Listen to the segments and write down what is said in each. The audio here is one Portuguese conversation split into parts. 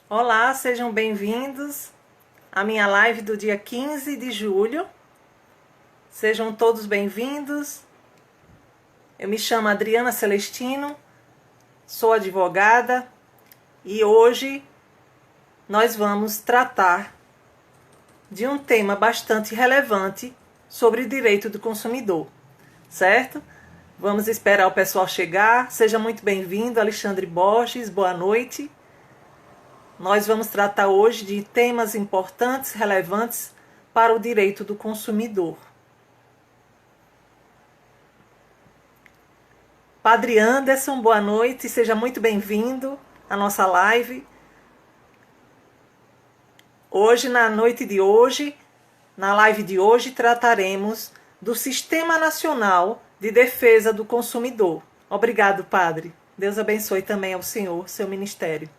Olá, sejam bem-vindos à minha live do dia 15 de julho. Sejam todos bem-vindos. Eu me chamo Adriana Celestino, sou advogada e hoje nós vamos tratar de um tema bastante relevante sobre o direito do consumidor, certo? Vamos esperar o pessoal chegar. Seja muito bem-vindo, Alexandre Borges, boa noite. Nós vamos tratar hoje de temas importantes, relevantes para o direito do consumidor. Padre Anderson, boa noite, seja muito bem-vindo à nossa live. Hoje, na noite de hoje, na live de hoje, trataremos do Sistema Nacional de Defesa do Consumidor. Obrigado, Padre. Deus abençoe também ao senhor, seu ministério.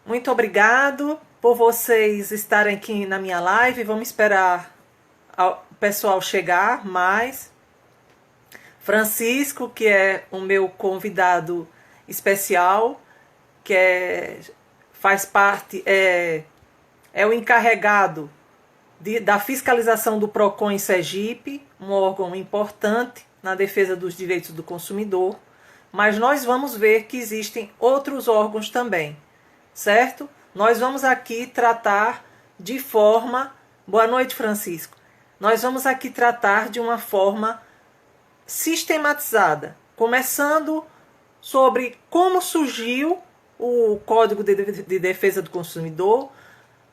Muito obrigado por vocês estarem aqui na minha live. Vamos esperar o pessoal chegar mais. Francisco, que é o meu convidado especial, que faz parte, é o encarregado da fiscalização do PROCON em Sergipe, um órgão importante na defesa dos direitos do consumidor. Mas nós vamos ver que existem outros órgãos também. Certo? Nós vamos aqui tratar de forma... Boa noite, Francisco. Nós vamos aqui tratar de uma forma sistematizada, começando sobre como surgiu o Código de Defesa do Consumidor,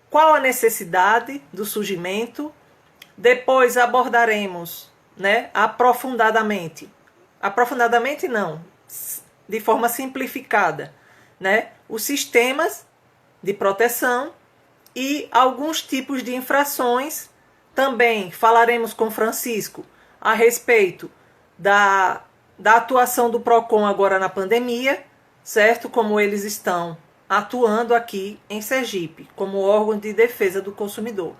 qual a necessidade do surgimento. Depois abordaremos, aprofundadamente não, de forma simplificada, os sistemas de proteção e alguns tipos de infrações. Também falaremos com Francisco a respeito da atuação do PROCON agora na pandemia, certo? Como eles estão atuando aqui em Sergipe, como órgão de defesa do consumidor.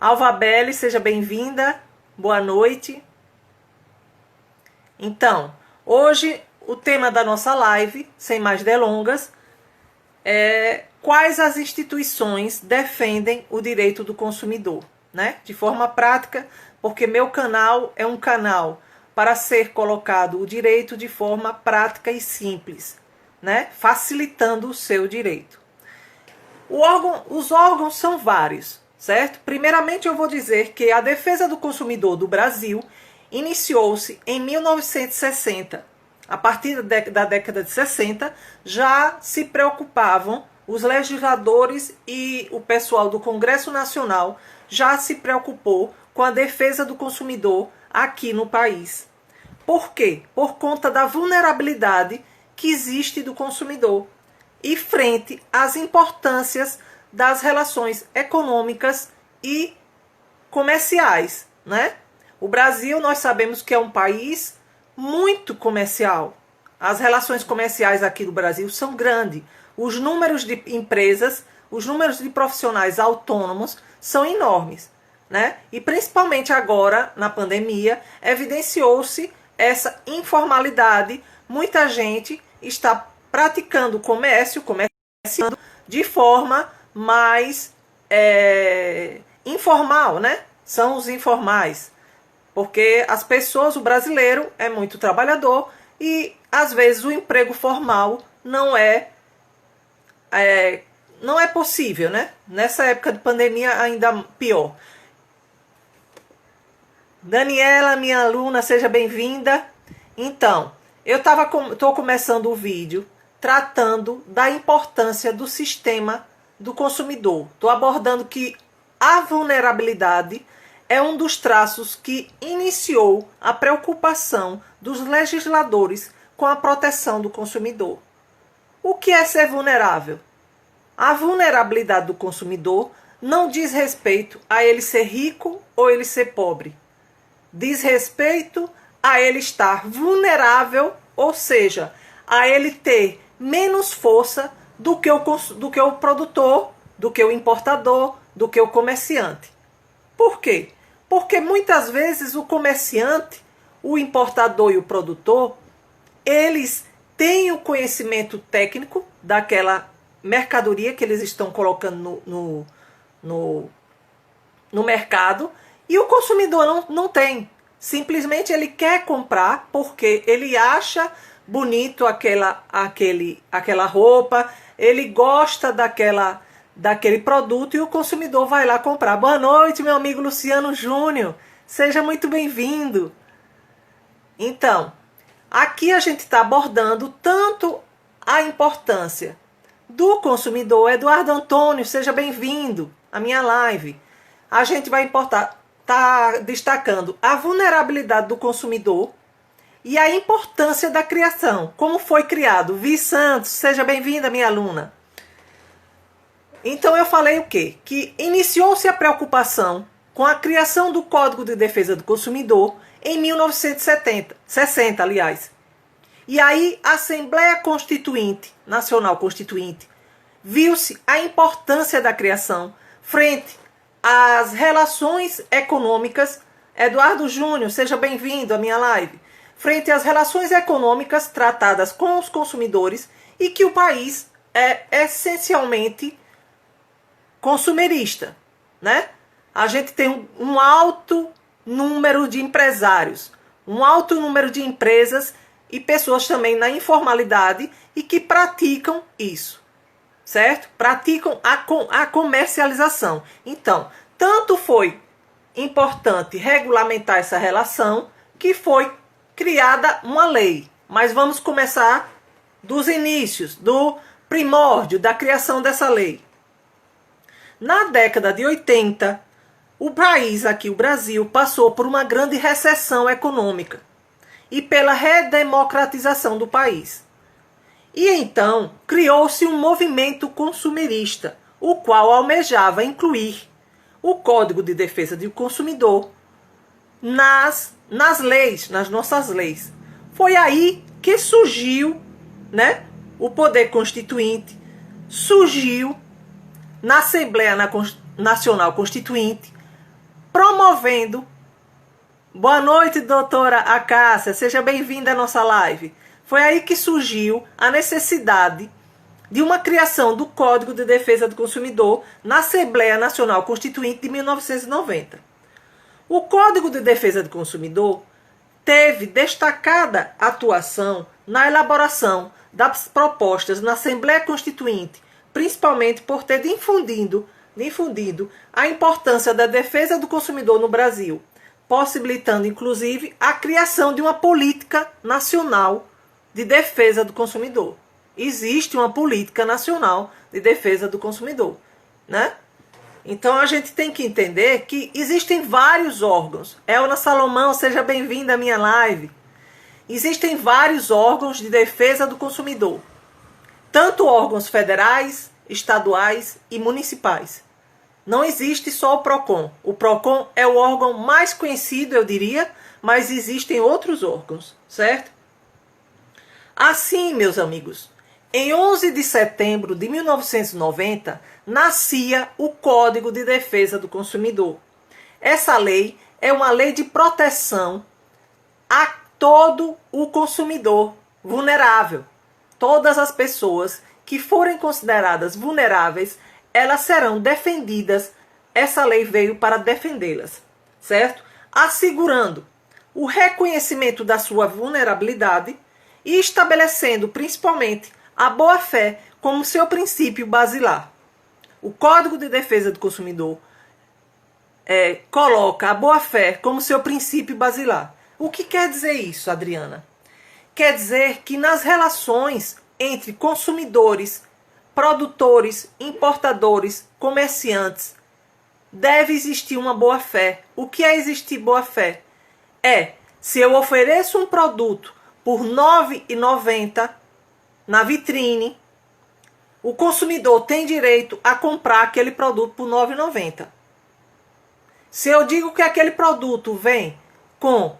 Alvabelle, seja bem-vinda, boa noite. Então, hoje o tema da nossa live, sem mais delongas, quais as instituições defendem o direito do consumidor, de forma prática, porque meu canal é um canal para ser colocado o direito de forma prática e simples, facilitando o seu direito. Os órgãos são vários, certo? Primeiramente eu vou dizer que a defesa do consumidor do Brasil iniciou-se em 1960. A partir da década de 60, já se preocupavam, os legisladores e o pessoal do Congresso Nacional já se preocupou com a defesa do consumidor aqui no país. Por quê? Por conta da vulnerabilidade que existe do consumidor e frente às importâncias das relações econômicas e comerciais, O Brasil, nós sabemos que é um país muito comercial. As relações comerciais aqui do Brasil são grandes. Os números de empresas, os números de profissionais autônomos são enormes, E principalmente agora, na pandemia, evidenciou-se essa informalidade. Muita gente está praticando comerciando de forma mais informal, São os informais. Porque as pessoas, o brasileiro é muito trabalhador e às vezes o emprego formal não é possível, Nessa época de pandemia ainda pior. Daniela, minha aluna, seja bem-vinda. Então, eu estou começando o vídeo tratando da importância do sistema do consumidor. Estou abordando que a vulnerabilidade é um dos traços que iniciou a preocupação dos legisladores com a proteção do consumidor. O que é ser vulnerável? A vulnerabilidade do consumidor não diz respeito a ele ser rico ou ele ser pobre. Diz respeito a ele estar vulnerável, ou seja, a ele ter menos força do que o produtor, do que o importador, do que o comerciante. Por quê? Porque muitas vezes o comerciante, o importador e o produtor, eles tem o conhecimento técnico daquela mercadoria que eles estão colocando no mercado, e o consumidor não tem. Simplesmente ele quer comprar porque ele acha bonito aquela roupa, ele gosta daquele produto, e o consumidor vai lá comprar. Boa noite, meu amigo Luciano Júnior. Seja muito bem-vindo. Então, aqui a gente está abordando tanto a importância do consumidor. Eduardo Antônio, seja bem-vindo à minha live. A gente vai tá destacando a vulnerabilidade do consumidor e a importância da criação. Como foi criado? Vi Santos, seja bem-vinda, minha aluna. Então eu falei o quê? Que iniciou-se a preocupação com a criação do Código de Defesa do Consumidor em 1960, aliás. E aí a Assembleia Constituinte, Nacional Constituinte, viu-se a importância da criação frente às relações econômicas. Eduardo Júnior, seja bem-vindo à minha live. Frente às relações econômicas tratadas com os consumidores, e que o país é essencialmente consumerista, né? A gente tem um alto número de empresários, um alto número de empresas e pessoas também na informalidade e que praticam isso, certo? Praticam a comercialização. Então, tanto foi importante regulamentar essa relação que foi criada uma lei. Mas vamos começar dos inícios, do primórdio da criação dessa lei. Na década de 80, o país aqui, o Brasil, passou por uma grande recessão econômica e pela redemocratização do país. E então criou-se um movimento consumerista, o qual almejava incluir o Código de Defesa do Consumidor nas leis, nas nossas leis. Foi aí que surgiu, né, o poder constituinte, surgiu na Assembleia Nacional Constituinte, promovendo. Boa noite, doutora Acácia, seja bem-vinda à nossa live. Foi aí que surgiu a necessidade de uma criação do Código de Defesa do Consumidor na Assembleia Nacional Constituinte de 1990. O Código de Defesa do Consumidor teve destacada atuação na elaboração das propostas na Assembleia Constituinte, principalmente por ter difundido a importância da defesa do consumidor no Brasil, possibilitando inclusive a criação de uma política nacional de defesa do consumidor. Existe uma política nacional de defesa do consumidor, né? Então a gente tem que entender que existem vários órgãos. Elna Salomão, seja bem-vinda à minha live. Existem vários órgãos de defesa do consumidor, tanto órgãos federais, estaduais e municipais. Não existe só o PROCON. O PROCON é o órgão mais conhecido, eu diria, mas existem outros órgãos, certo? Assim, meus amigos, em 11 de setembro de 1990, nascia o Código de Defesa do Consumidor. Essa lei é uma lei de proteção a todo o consumidor vulnerável. Todas as pessoas que forem consideradas vulneráveis, elas serão defendidas. Essa lei veio para defendê-las, certo? Assegurando o reconhecimento da sua vulnerabilidade e estabelecendo principalmente a boa-fé como seu princípio basilar. O Código de Defesa do Consumidor coloca a boa-fé como seu princípio basilar. O que quer dizer isso, Adriana? Quer dizer que nas relações entre consumidores, produtores, importadores, comerciantes, deve existir uma boa-fé. O que é existir boa-fé? Se eu ofereço um produto por R$ 9,90 na vitrine, o consumidor tem direito a comprar aquele produto por R$ 9,90. Se eu digo que aquele produto vem com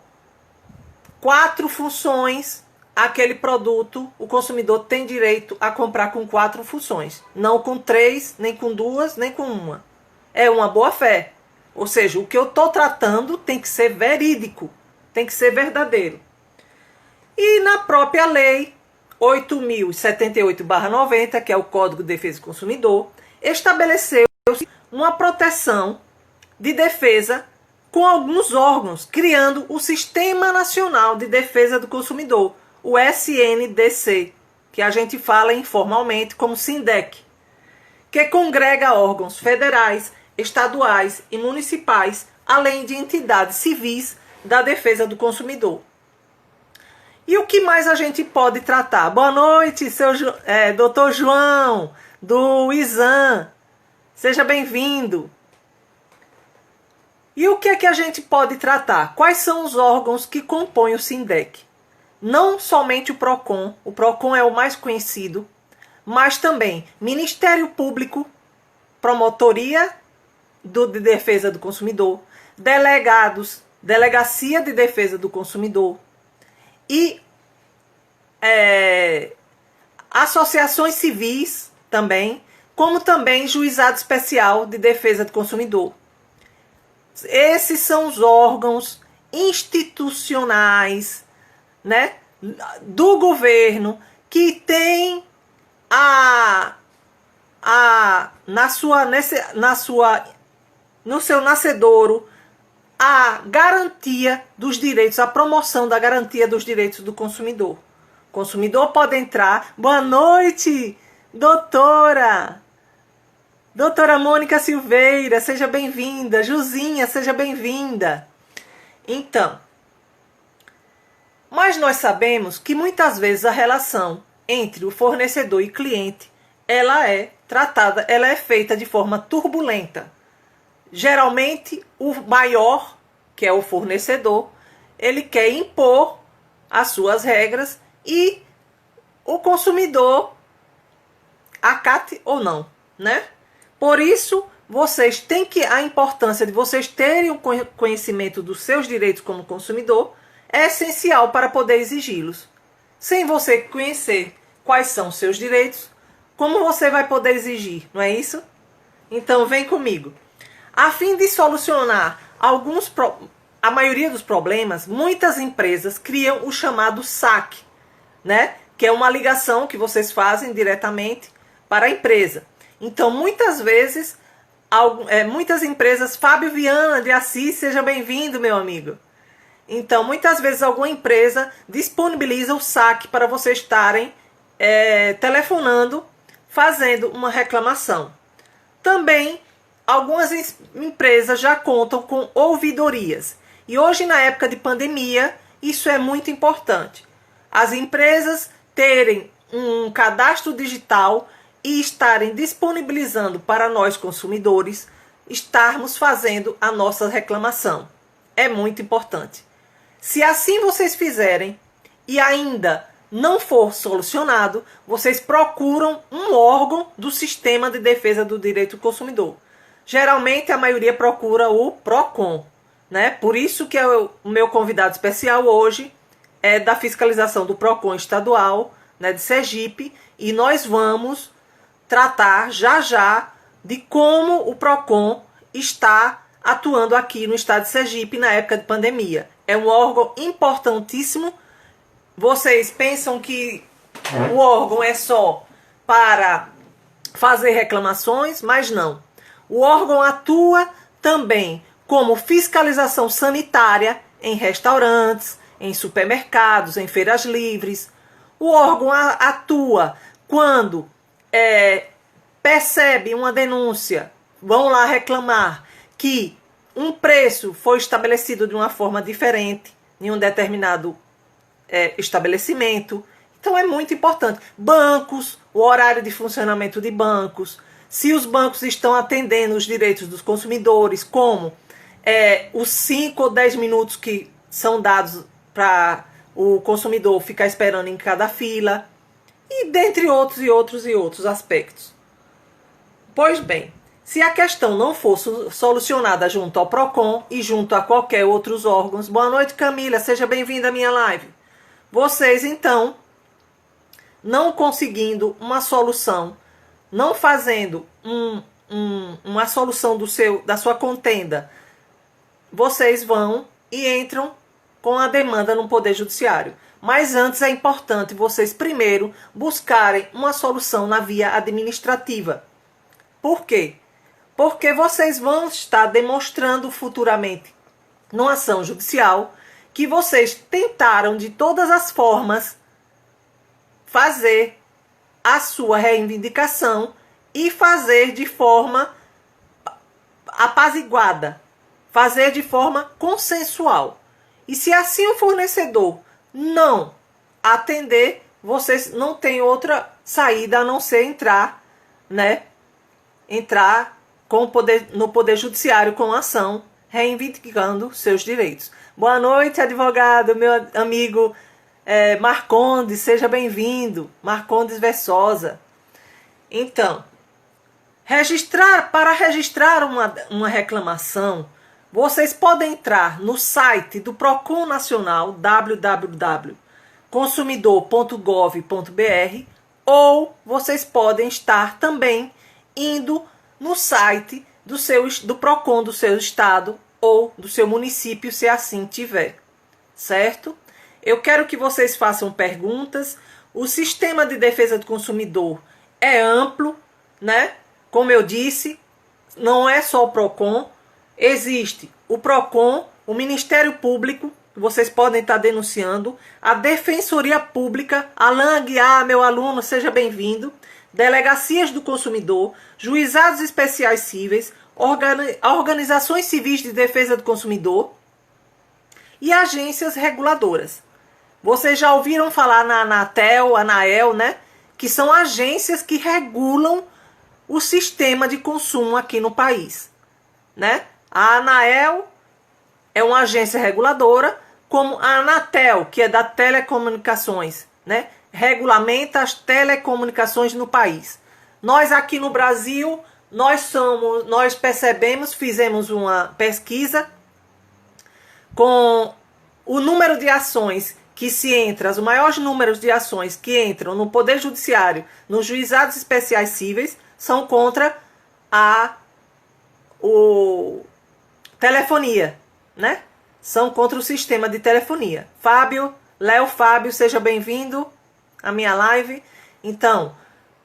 4 funções, aquele produto, o consumidor tem direito a comprar com 4 funções. Não com 3, nem com 2, nem com 1. É uma boa-fé. Ou seja, o que eu estou tratando tem que ser verídico, tem que ser verdadeiro. E na própria lei 8078/90, que é o Código de Defesa do Consumidor, estabeleceu uma proteção de defesa com alguns órgãos, criando o Sistema Nacional de Defesa do Consumidor, o SNDC, que a gente fala informalmente como SINDEC, que congrega órgãos federais, estaduais e municipais, além de entidades civis da defesa do consumidor. E o que mais a gente pode tratar? Boa noite, doutor João, do ISAM. Seja bem-vindo. E o que é que a gente pode tratar? Quais são os órgãos que compõem o SINDEC? Não somente o PROCON é o mais conhecido, mas também Ministério Público, Promotoria de Defesa do Consumidor, delegados, Delegacia de Defesa do Consumidor e associações civis também, como também Juizado Especial de Defesa do Consumidor. Esses são os órgãos institucionais, né, do governo que tem no seu nascedouro a garantia dos direitos, a promoção da garantia dos direitos do consumidor. O consumidor pode entrar. Boa noite, doutora! Doutora Mônica Silveira, seja bem-vinda. Juzinha, seja bem-vinda. Então, mas nós sabemos que muitas vezes a relação entre o fornecedor e cliente, ela é feita de forma turbulenta. Geralmente, o maior, que é o fornecedor, ele quer impor as suas regras e o consumidor acate ou não, né? Por isso, vocês têm a importância de vocês terem o conhecimento dos seus direitos como consumidor é essencial para poder exigi-los. Sem você conhecer quais são os seus direitos, como você vai poder exigir, não é isso? Então, vem comigo. A fim de solucionar a maioria dos problemas, muitas empresas criam o chamado SAC, né? Que é uma ligação que vocês fazem diretamente para a empresa. Então, muitas vezes, muitas empresas... Fábio Viana de Assis, seja bem-vindo, meu amigo. Então, muitas vezes, alguma empresa disponibiliza o SAC para vocês estarem telefonando, fazendo uma reclamação. Também, algumas empresas já contam com ouvidorias. E hoje, na época de pandemia, isso é muito importante. As empresas terem um cadastro digital e estarem disponibilizando para nós, consumidores, estarmos fazendo a nossa reclamação. É muito importante. Se assim vocês fizerem e ainda não for solucionado, vocês procuram um órgão do Sistema de Defesa do Direito do Consumidor. Geralmente a maioria procura o PROCON, né? Por isso que o meu convidado especial hoje é da fiscalização do PROCON estadual, né, de Sergipe, e nós vamos tratar já de como o PROCON está atuando aqui no estado de Sergipe na época de pandemia. É um órgão importantíssimo. Vocês pensam que o órgão é só para fazer reclamações, mas não. O órgão atua também como fiscalização sanitária em restaurantes, em supermercados, em feiras livres. O órgão atua quando percebe uma denúncia, vão lá reclamar que um preço foi estabelecido de uma forma diferente em um determinado estabelecimento. Então é muito importante. Bancos, o horário de funcionamento de bancos, se os bancos estão atendendo os direitos dos consumidores, como os 5 ou 10 minutos que são dados para o consumidor ficar esperando em cada fila, e dentre outros aspectos. Pois bem, se a questão não for solucionada junto ao PROCON e junto a qualquer outros órgãos... Boa noite, Camila, seja bem-vinda à minha live. Vocês, então, não conseguindo uma solução, não fazendo uma solução da sua contenda, vocês vão e entram com a demanda no Poder Judiciário. Mas antes é importante vocês primeiro buscarem uma solução na via administrativa. Por quê? Porque vocês vão estar demonstrando futuramente, numa ação judicial, que vocês tentaram de todas as formas fazer a sua reivindicação e fazer de forma apaziguada, fazer de forma consensual. E se assim o fornecedor não atender, vocês não têm outra saída a não ser entrar, né? Entrar com no Poder Judiciário com ação, reivindicando seus direitos. Boa noite, advogado, meu amigo Marcondes, seja bem-vindo. Marcondes Versosa. Então, para registrar uma reclamação, vocês podem entrar no site do Procon Nacional, www.consumidor.gov.br, ou vocês podem estar também indo no site do Procon do seu estado ou do seu município, se assim tiver, certo? Eu quero que vocês façam perguntas. O sistema de defesa do consumidor é amplo, né? Como eu disse, não é só o Procon. Existe o Procon, o Ministério Público, que vocês podem estar denunciando, a Defensoria Pública, Alain Aguiar, meu aluno, seja bem-vindo, delegacias do consumidor, juizados especiais cíveis, organizações civis de defesa do consumidor e agências reguladoras. Vocês já ouviram falar na Anatel, Anael, né? Que são agências que regulam o sistema de consumo aqui no país, né? A Anael é uma agência reguladora, como a Anatel, que é da telecomunicações, né? Regulamenta as telecomunicações no país. Nós aqui no Brasil, nós percebemos, fizemos uma pesquisa com o número de ações que se entra, os maiores números de ações que entram no Poder Judiciário, nos juizados especiais cíveis, são contra a telefonia, né? São contra o sistema de telefonia. Léo Fábio, seja bem-vindo à minha live. Então,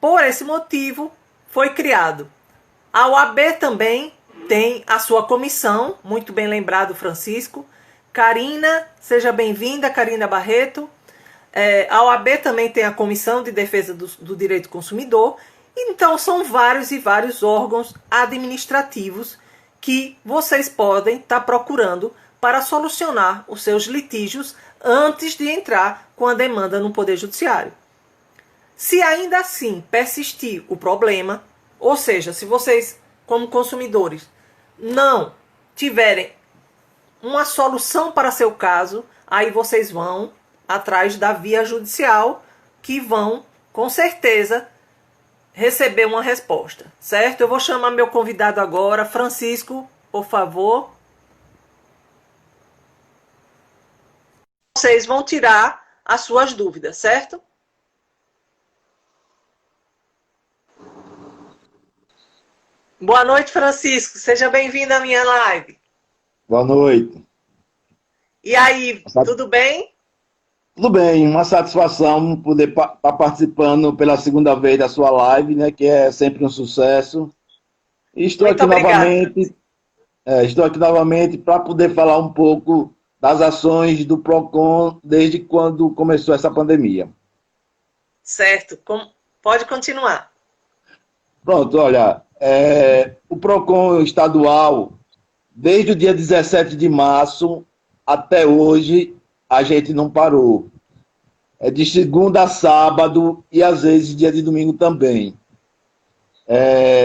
por esse motivo, foi criado. A OAB também tem a sua comissão, muito bem lembrado, Francisco. Karina, seja bem-vinda, Karina Barreto. A OAB também tem a Comissão de Defesa do Direito do Consumidor. Então, são vários e vários órgãos administrativos que vocês podem estar procurando para solucionar os seus litígios antes de entrar com a demanda no Poder Judiciário. Se ainda assim persistir o problema, ou seja, se vocês, como consumidores, não tiverem uma solução para seu caso, aí vocês vão atrás da via judicial, que vão, com certeza, receber uma resposta, certo? Eu vou chamar meu convidado agora, Francisco, por favor. Vocês vão tirar as suas dúvidas, certo? Boa noite, Francisco. Seja bem-vindo à minha live. Boa noite. E aí, tudo bem? Tudo bem, uma satisfação poder estar participando pela segunda vez da sua live, né, que é sempre um sucesso. E estou aqui novamente para poder falar um pouco das ações do Procon desde quando começou essa pandemia. Certo, pode continuar. Pronto, olha, o Procon estadual, desde o dia 17 de março até hoje, a gente não parou. É de segunda a sábado e às vezes dia de domingo também.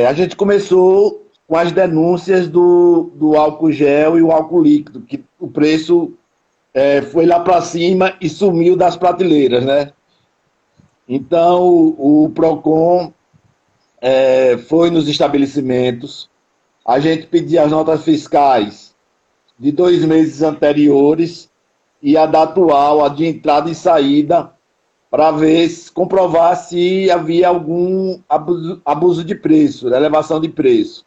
A gente começou com as denúncias do álcool gel e o álcool líquido, que o preço foi lá para cima e sumiu das prateleiras, né? Então, o Procon foi nos estabelecimentos, a gente pedia as notas fiscais de 2 meses anteriores e a da atual, a de entrada e saída, para comprovar se havia algum abuso de preço, elevação de preço.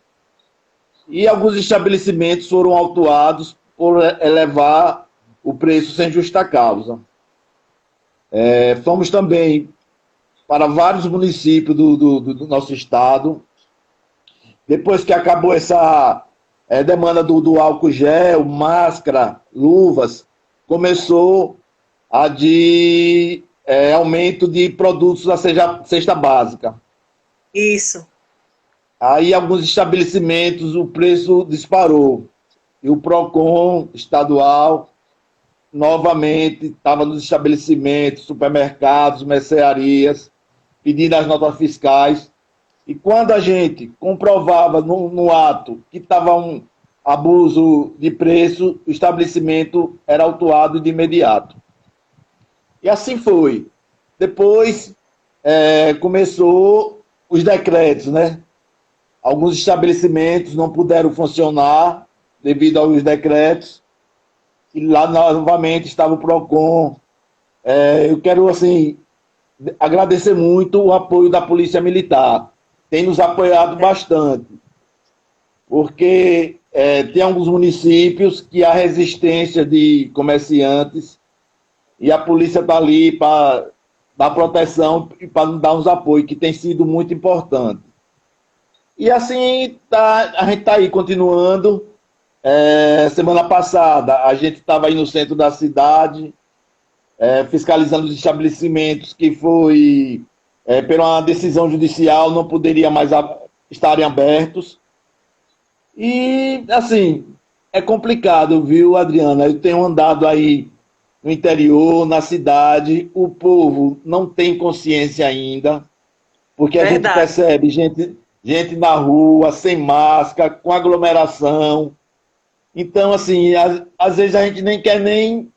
E alguns estabelecimentos foram autuados por elevar o preço sem justa causa. Fomos também para vários municípios do nosso estado. Depois que acabou essa demanda do álcool gel, máscara, luvas, começou a de aumento de produtos da cesta básica. Isso. Aí, alguns estabelecimentos, o preço disparou. E o PROCON estadual, novamente, estava nos estabelecimentos, supermercados, mercearias, pedindo as notas fiscais. E quando a gente comprovava no ato que estava um abuso de preço, o estabelecimento era autuado de imediato. E assim foi. Depois começou os decretos, né? Alguns estabelecimentos não puderam funcionar devido aos decretos. E lá novamente estava o PROCON. Eu quero, assim, agradecer muito o apoio da Polícia Militar. Tem nos apoiado bastante. Porque tem alguns municípios que há resistência de comerciantes e a polícia está ali para dar proteção e para nos dar uns apoios, que tem sido muito importante. E assim, a gente está aí continuando. Semana passada, a gente estava aí no centro da cidade, fiscalizando os estabelecimentos que foi, por uma decisão judicial, não poderia mais estarem abertos. E, assim, é complicado, viu, Adriana? Eu tenho andado aí no interior, na cidade, o povo não tem consciência ainda, porque a gente percebe gente na rua, sem máscara, com aglomeração. Então, assim, às vezes a gente nem quer nem...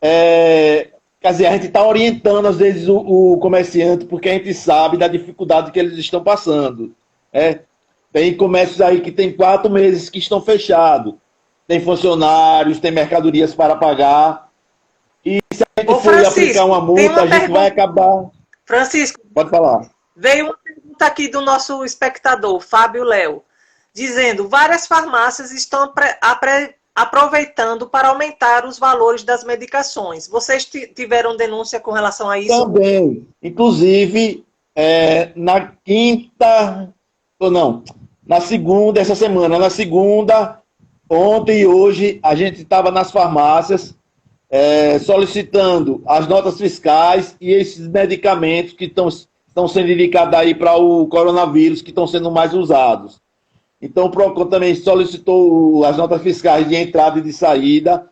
quer dizer, a gente está orientando, às vezes, o comerciante, porque a gente sabe da dificuldade que eles estão passando. Tem comércios aí que tem 4 meses que estão fechados. Tem funcionários, tem mercadorias para pagar. E se a gente for aplicar uma multa, a gente vai acabar... Francisco, pode falar. Veio uma pergunta aqui do nosso espectador, Fábio Léo, dizendo: várias farmácias estão aproveitando para aumentar os valores das medicações. Vocês tiveram denúncia com relação a isso? Também. Inclusive, na quinta... ou não, na segunda, essa semana, na segunda, ontem e hoje, a gente estava nas farmácias solicitando as notas fiscais e esses medicamentos que estão sendo indicados aí para o coronavírus, que estão sendo mais usados. Então, o PROCON também solicitou as notas fiscais de entrada e de saída.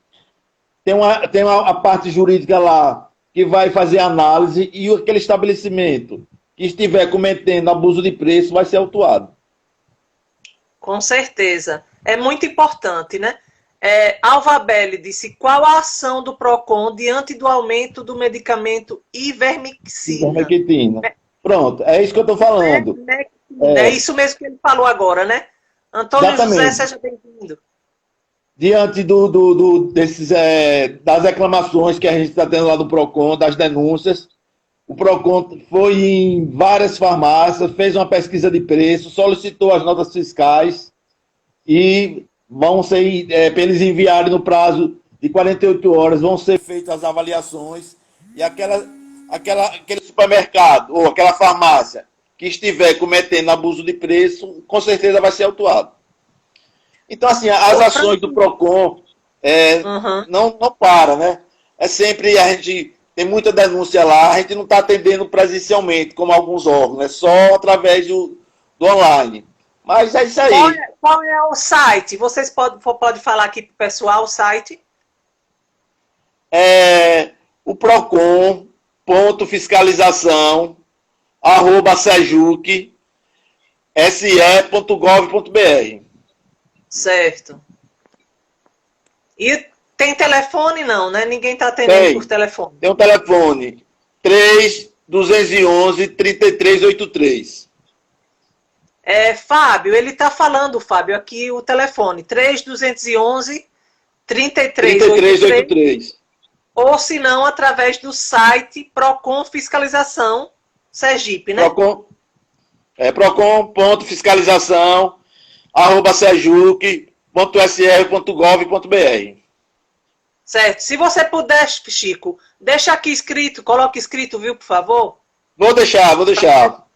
Tem a parte jurídica lá, que vai fazer análise, e aquele estabelecimento que estiver cometendo abuso de preço vai ser autuado. Com certeza. É muito importante, né? Alvabelle disse: qual a ação do PROCON diante do aumento do medicamento ivermectina? Ivermectina. Pronto, é isso que eu estou falando. É isso mesmo que ele falou agora, né? Antônio Exatamente. José, seja bem-vindo. Diante das reclamações que a gente está tendo lá do PROCON, das denúncias, o PROCON foi em várias farmácias, fez uma pesquisa de preço, solicitou as notas fiscais e vão ser, para eles enviarem no prazo de 48 horas, vão ser feitas as avaliações e aquele supermercado ou aquela farmácia que estiver cometendo abuso de preço, com certeza vai ser autuado. Então, assim, as ações do PROCON não param, né? Sempre a gente tem muita denúncia lá, a gente não está atendendo presencialmente, como alguns órgãos, é só através do online. Mas é isso aí. Qual é o site? Vocês podem falar aqui para o pessoal o site? O procon.fiscalização@sejuc.se.gov.br. Certo. E tem telefone não, né? Ninguém está atendendo por telefone. Tem um telefone, 3211-3383. Fábio, ele está falando, Fábio, aqui o telefone, 3211-3383. Ou se não, através do site Procon Fiscalização Sergipe, né? Procon.fiscalização@sejuc.sr.gov.br. Certo. Se você puder, Chico, deixa aqui escrito, coloque escrito, viu, por favor? Vou deixar, vou deixar.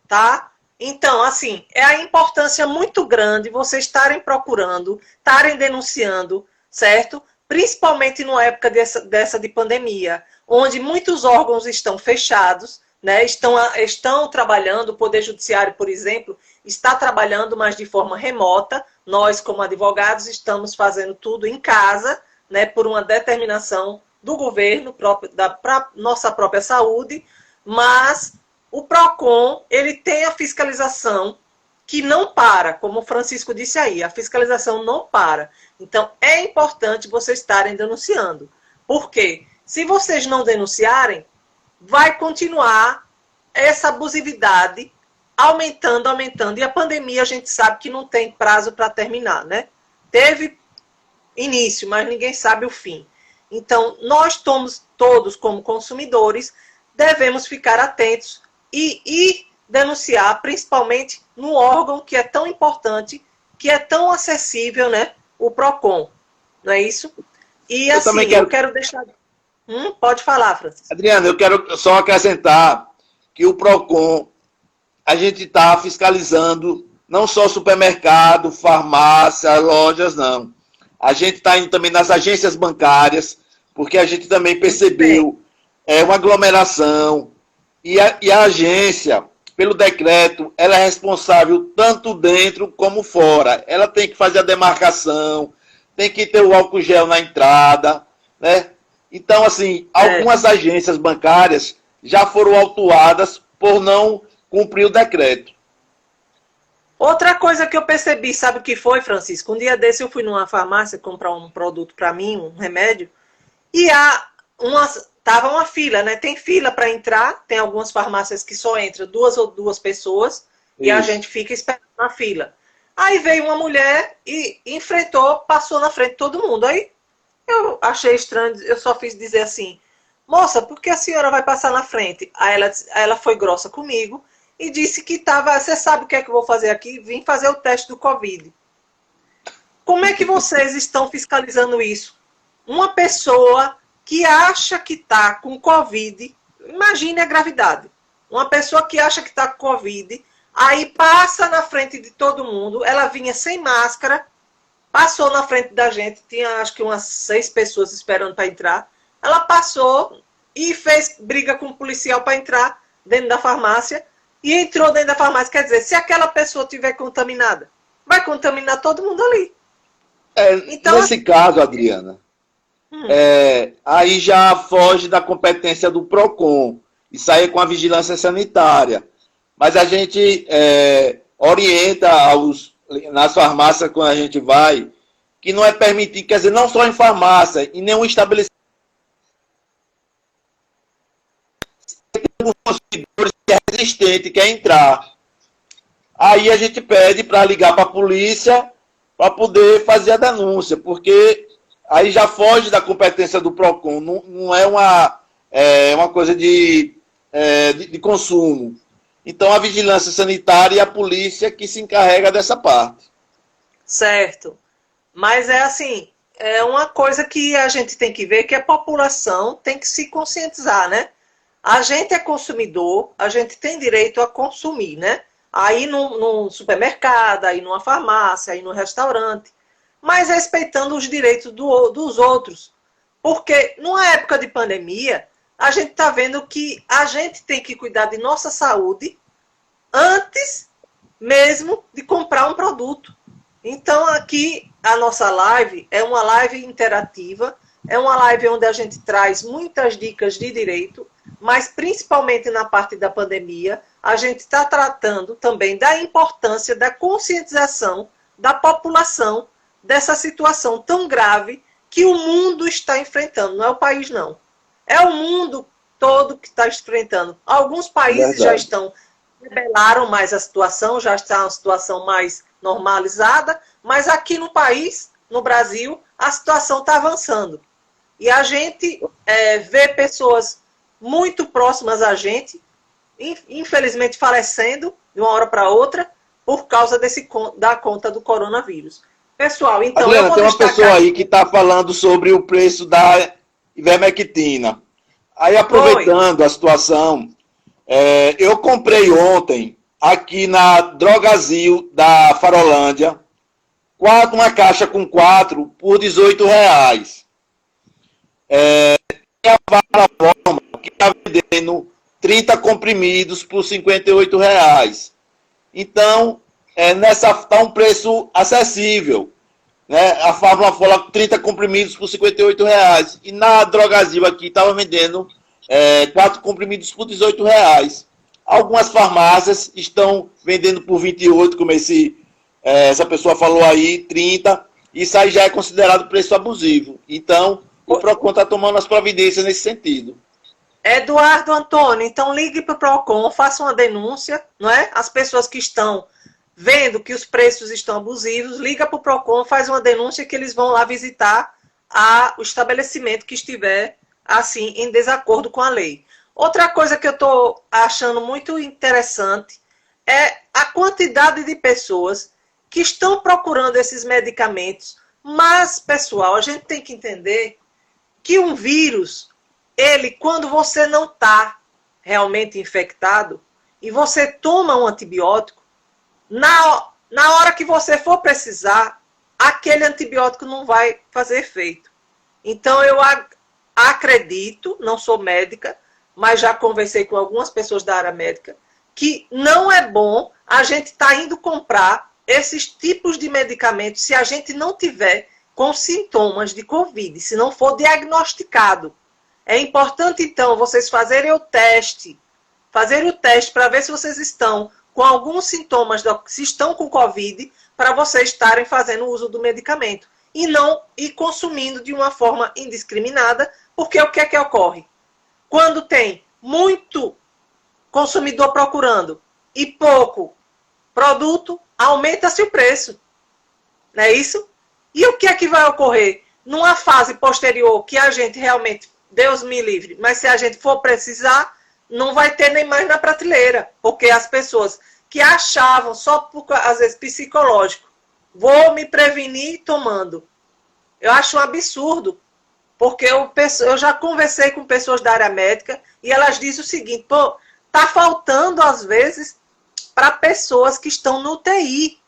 Tá? Então, assim, é a importância muito grande vocês estarem procurando, estarem denunciando, certo? Principalmente numa época dessa de pandemia, onde muitos órgãos estão fechados, né? Estão trabalhando, o Poder Judiciário, por exemplo, está trabalhando, mas de forma remota. Nós, como advogados, estamos fazendo tudo em casa, né? Por uma determinação do governo, para nossa própria saúde, mas o PROCON, ele tem a fiscalização que não para, como o Francisco disse aí, a fiscalização não para. Então, é importante vocês estarem denunciando. Por quê? Se vocês não denunciarem, vai continuar essa abusividade aumentando, aumentando. E a pandemia, a gente sabe que não tem prazo para terminar, né? Teve início, mas ninguém sabe o fim. Então, nós todos, como consumidores, devemos ficar atentos e denunciar, principalmente no órgão que é tão importante, que é tão acessível, né? O PROCON, não é isso? E Eu assim, também eu quero deixar... pode falar, Francisco. Adriano, eu quero só acrescentar que o PROCON, a gente está fiscalizando não só supermercado, farmácia, lojas, não. A gente está indo também nas agências bancárias, porque a gente também percebeu uma aglomeração. E a agência, pelo decreto, ela é responsável tanto dentro como fora. Ela tem que fazer a demarcação, tem que ter o álcool gel na entrada, né? Então, assim, algumas agências bancárias já foram autuadas por não cumprir o decreto. Outra coisa que eu percebi, sabe o que foi, Francisco? Um dia desse eu fui numa farmácia comprar um produto para mim, um remédio, e tava uma fila, né? Tem fila para entrar, tem algumas farmácias que só entra duas pessoas, isso. E a gente fica esperando na fila. Aí veio uma mulher e passou na frente de todo mundo. Aí eu achei estranho, eu só fiz dizer assim, moça, por que a senhora vai passar na frente? Aí ela foi grossa comigo e disse que estava, você sabe o que é que eu vou fazer aqui? Vim fazer o teste do Covid. Como é que vocês estão fiscalizando isso? Uma pessoa que acha que está com Covid, imagine a gravidade. Uma pessoa que acha que está com Covid, aí passa na frente de todo mundo, ela vinha sem máscara, passou na frente da gente, tinha acho que umas 6 pessoas esperando para entrar, ela passou e fez briga com o policial para entrar dentro da farmácia, e entrou dentro da farmácia. Quer dizer, se aquela pessoa estiver contaminada, vai contaminar todo mundo ali. Então, nesse caso, Adriana, aí já foge da competência do PROCON, isso aí é com a vigilância sanitária. Mas a gente orienta nas farmácias, quando a gente vai, que não é permitido, quer dizer, não só em farmácia, em nenhum estabelecimento. Um consumidor que é resistente, quer entrar. Aí a gente pede para ligar para a polícia para poder fazer a denúncia, porque aí já foge da competência do PROCON, não é uma coisa de consumo. Então a vigilância sanitária e a polícia que se encarrega dessa parte. Certo. Mas é assim, é uma coisa que a gente tem que ver, que a população tem que se conscientizar, né? A gente é consumidor, a gente tem direito a consumir, né? Aí no supermercado, aí numa farmácia, aí no restaurante, mas respeitando os direitos dos outros. Porque numa época de pandemia, a gente está vendo que a gente tem que cuidar de nossa saúde antes mesmo de comprar um produto. Então aqui a nossa live é uma live interativa, é uma live onde a gente traz muitas dicas de direito, mas principalmente na parte da pandemia, a gente está tratando também da importância da conscientização da população dessa situação tão grave que o mundo está enfrentando. Não é o país, não. É o mundo todo que está enfrentando. Alguns países já rebelaram mais a situação, já está uma situação mais normalizada, mas aqui no país, no Brasil, a situação está avançando. E a gente vê pessoas muito próximas a gente, infelizmente falecendo de uma hora para outra, por causa da conta do coronavírus. Pessoal, então eu Adriana, vou tem uma pessoa destacar. aí que está falando sobre o preço da ivermectina. Aí, Oi. aproveitando a situação, eu comprei ontem, aqui na Drogazil da Farolândia, uma caixa com 4 por R$ 18. E a Paraforma, que está vendendo 30 comprimidos por R$ 58. Então, nessa está um preço acessível. Né? A Fórmula Fola 30 comprimidos por R$ 58. E na Drogazil aqui estava vendendo 4 comprimidos por R$ 18. Algumas farmácias estão vendendo por 28, como essa pessoa falou aí, 30. Isso aí já é considerado preço abusivo. Então, o PROCON está tomando as providências nesse sentido. Eduardo Antônio, então ligue para o PROCON, faça uma denúncia, não é? As pessoas que estão vendo que os preços estão abusivos, liga para o PROCON, faz uma denúncia que eles vão lá visitar o estabelecimento que estiver, assim, em desacordo com a lei. Outra coisa que eu estou achando muito interessante é a quantidade de pessoas que estão procurando esses medicamentos. Mas, pessoal, a gente tem que entender que um vírus, ele, quando você não está realmente infectado e você toma um antibiótico, na hora que você for precisar, aquele antibiótico não vai fazer efeito. Então, eu acredito, não sou médica, mas já conversei com algumas pessoas da área médica, que não é bom a gente estar indo comprar esses tipos de medicamentos se a gente não tiver com sintomas de Covid, se não for diagnosticado. É importante, então, vocês fazerem o teste para ver se vocês estão com alguns sintomas, se estão com Covid, para vocês estarem fazendo uso do medicamento. E não ir consumindo de uma forma indiscriminada, porque o que é que ocorre? Quando tem muito consumidor procurando e pouco produto, aumenta-se o preço. Não é isso? E o que é que vai ocorrer? Numa fase posterior, que a gente realmente, Deus me livre, mas se a gente for precisar, não vai ter nem mais na prateleira. Porque as pessoas que achavam, só por, às vezes, psicológico, vou me prevenir tomando. Eu acho um absurdo. Porque eu já conversei com pessoas da área médica e elas dizem o seguinte, pô, tá faltando, às vezes, para pessoas que estão no UTI.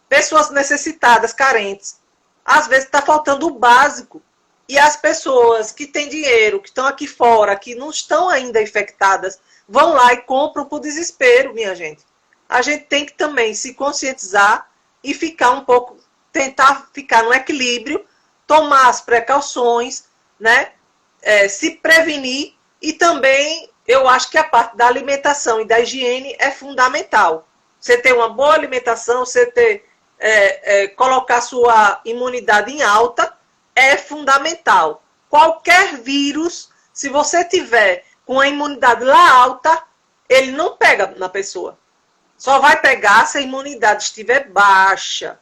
Pessoas necessitadas, carentes. Às vezes está faltando o básico. E as pessoas que têm dinheiro, que estão aqui fora, que não estão ainda infectadas, vão lá e compram por desespero, minha gente. A gente tem que também se conscientizar e ficar um pouco, tentar ficar no equilíbrio, tomar as precauções, né? Se prevenir e também eu acho que a parte da alimentação e da higiene é fundamental. Você ter uma boa alimentação, você ter colocar sua imunidade em alta é fundamental. Qualquer vírus, se você tiver com a imunidade lá alta, ele não pega na pessoa. Só vai pegar se a imunidade estiver baixa.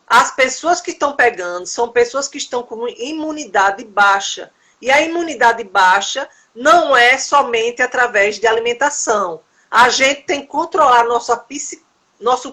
As pessoas que estão pegando são pessoas que estão com imunidade baixa. E a imunidade baixa não é somente através de alimentação. A gente tem que controlar nosso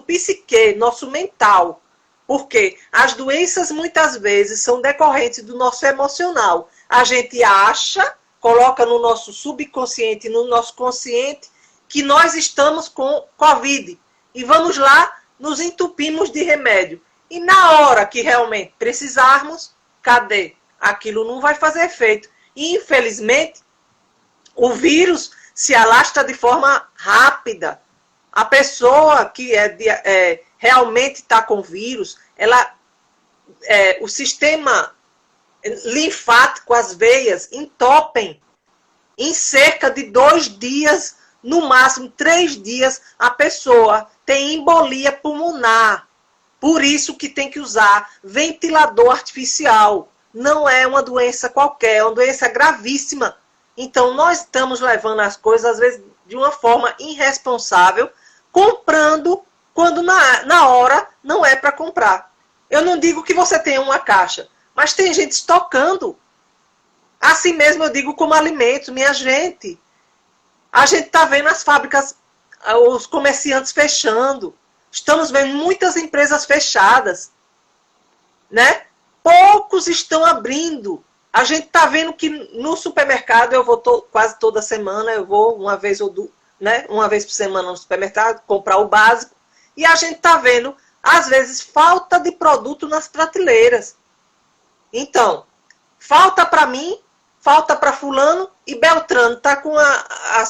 psique, nosso mental. Porque as doenças muitas vezes são decorrentes do nosso emocional. A gente acha, coloca no nosso subconsciente, no nosso consciente, que nós estamos com Covid. E vamos lá, nos entupimos de remédio. E na hora que realmente precisarmos, cadê? Aquilo não vai fazer efeito. E, infelizmente, o vírus se alastra de forma rápida. A pessoa que realmente está com vírus, o sistema linfático, as veias, entopem. Em cerca de 2 dias, no máximo 3 dias, a pessoa tem embolia pulmonar. Por isso que tem que usar ventilador artificial. Não é uma doença qualquer, é uma doença gravíssima. Então, nós estamos levando as coisas, às vezes, de uma forma irresponsável, comprando quando na hora não é para comprar. Eu não digo que você tenha uma caixa, mas tem gente estocando. Assim mesmo eu digo como alimento, minha gente. A gente está vendo as fábricas, os comerciantes fechando. Estamos vendo muitas empresas fechadas. né? Poucos estão abrindo. A gente está vendo que no supermercado, eu vou quase toda semana, eu vou uma vez uma vez por semana no supermercado, comprar o básico, e a gente está vendo, às vezes, falta de produto nas prateleiras. Então, falta para mim, falta para fulano, e Beltrano está com a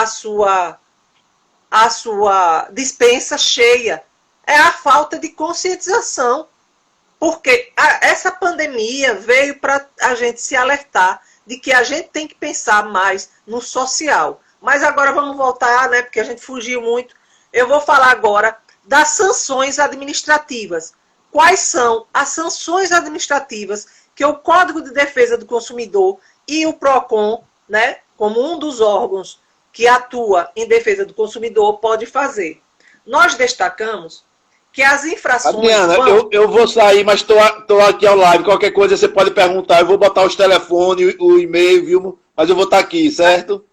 sua despensa cheia. É a falta de conscientização. Porque essa pandemia veio para a gente se alertar de que a gente tem que pensar mais no social. Mas agora vamos voltar, né, porque a gente fugiu muito. Eu vou falar agora das sanções administrativas. Quais são as sanções administrativas que o Código de Defesa do Consumidor e o PROCON, né, como um dos órgãos que atua em defesa do consumidor, pode fazer? Nós destacamos que as infrações... Adriana, eu vou sair, mas estou aqui ao live. Qualquer coisa você pode perguntar. Eu vou botar os telefones, o e-mail, viu? Mas eu vou estar aqui, certo?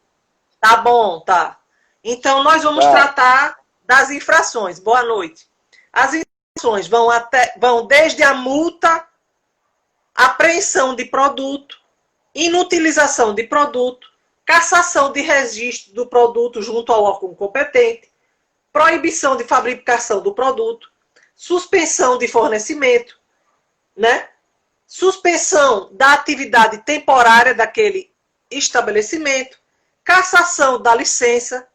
Tá bom, tá. Então, nós vamos tratar das infrações. Boa noite. As infrações vão desde a multa, apreensão de produto, inutilização de produto, cassação de registro do produto junto ao órgão competente, proibição de fabricação do produto, suspensão de fornecimento, né? Suspensão da atividade temporária daquele estabelecimento, cassação da licença,